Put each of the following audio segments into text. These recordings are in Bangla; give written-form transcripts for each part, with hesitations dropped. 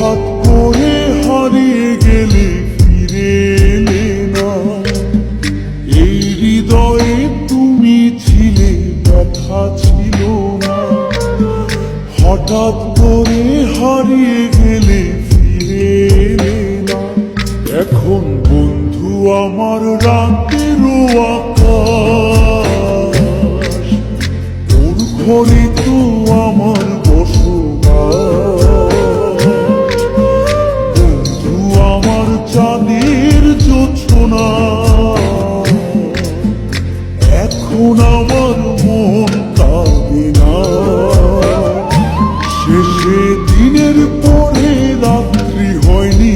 হঠাৎ করে হারিয়ে গেলে ফিরে এলে না। এই হৃদয়ে তুমি ছিলে, ব্যথা ছিল না। হঠাৎ করে হারিয়ে গেলে ফিরে এলে না। এখন বন্ধু আমার রাতেরও আকাশ, ওর ঘরে তো আমার বসবাস। বন্ধু আমার চাঁদের জোছনা, এখন আমার মন কাঁদে না। শেষে দিনের পরে রাত্রি হয়নি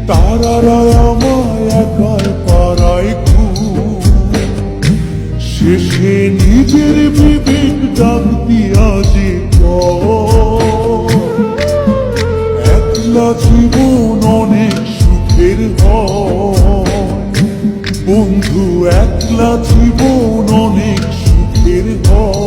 তারারা আমায় একার পাড়ায় ঘুম। শেষে নিজের বিবেক ডাক দিয়া যে একলা জীবন অনেক সুখের হয়। বন্ধু একলা জীবন অনেক সুখের হয়।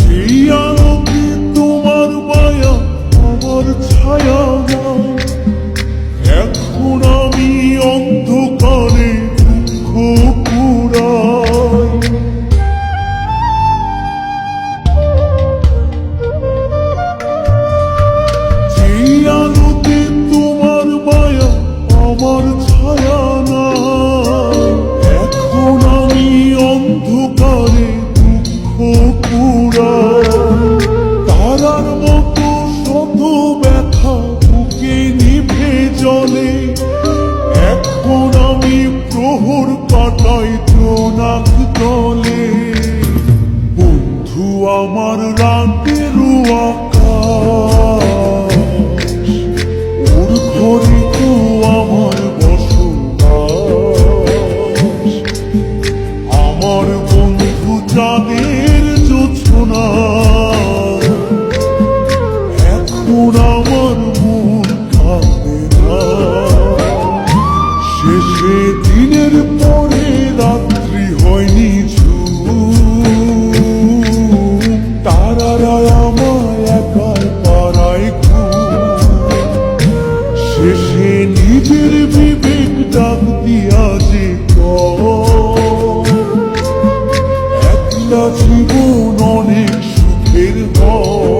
সেই আলোকে তোমার মায়া আমার ছায়া নয়। এখন আমি অন্ধকারে দুঃখ পুরাই। সেই আলোকে তোমার মায়া আমার ছায়া নয়। এখন আমি অন্ধকারে তারার মতো শত ব্যথা বুকে নিভে জলে। এখন আমি প্রহর কাটাই জোনাক তলে। বন্ধু আমার রাতেরও আকাশ, ওর ঘরে তো আমার বসবাস। আমার বন্ধু চাঁদের জোছনা, এখন আমার মন কাঁদে না। শেষে দিনের পরে রাত্রি হয়নি তারারা আমায় একার পাড়ায় ঘুম। শেষে নিজের বিবেক ডাক দিয়া যে একলা জীবন অনেক সুখের হয়।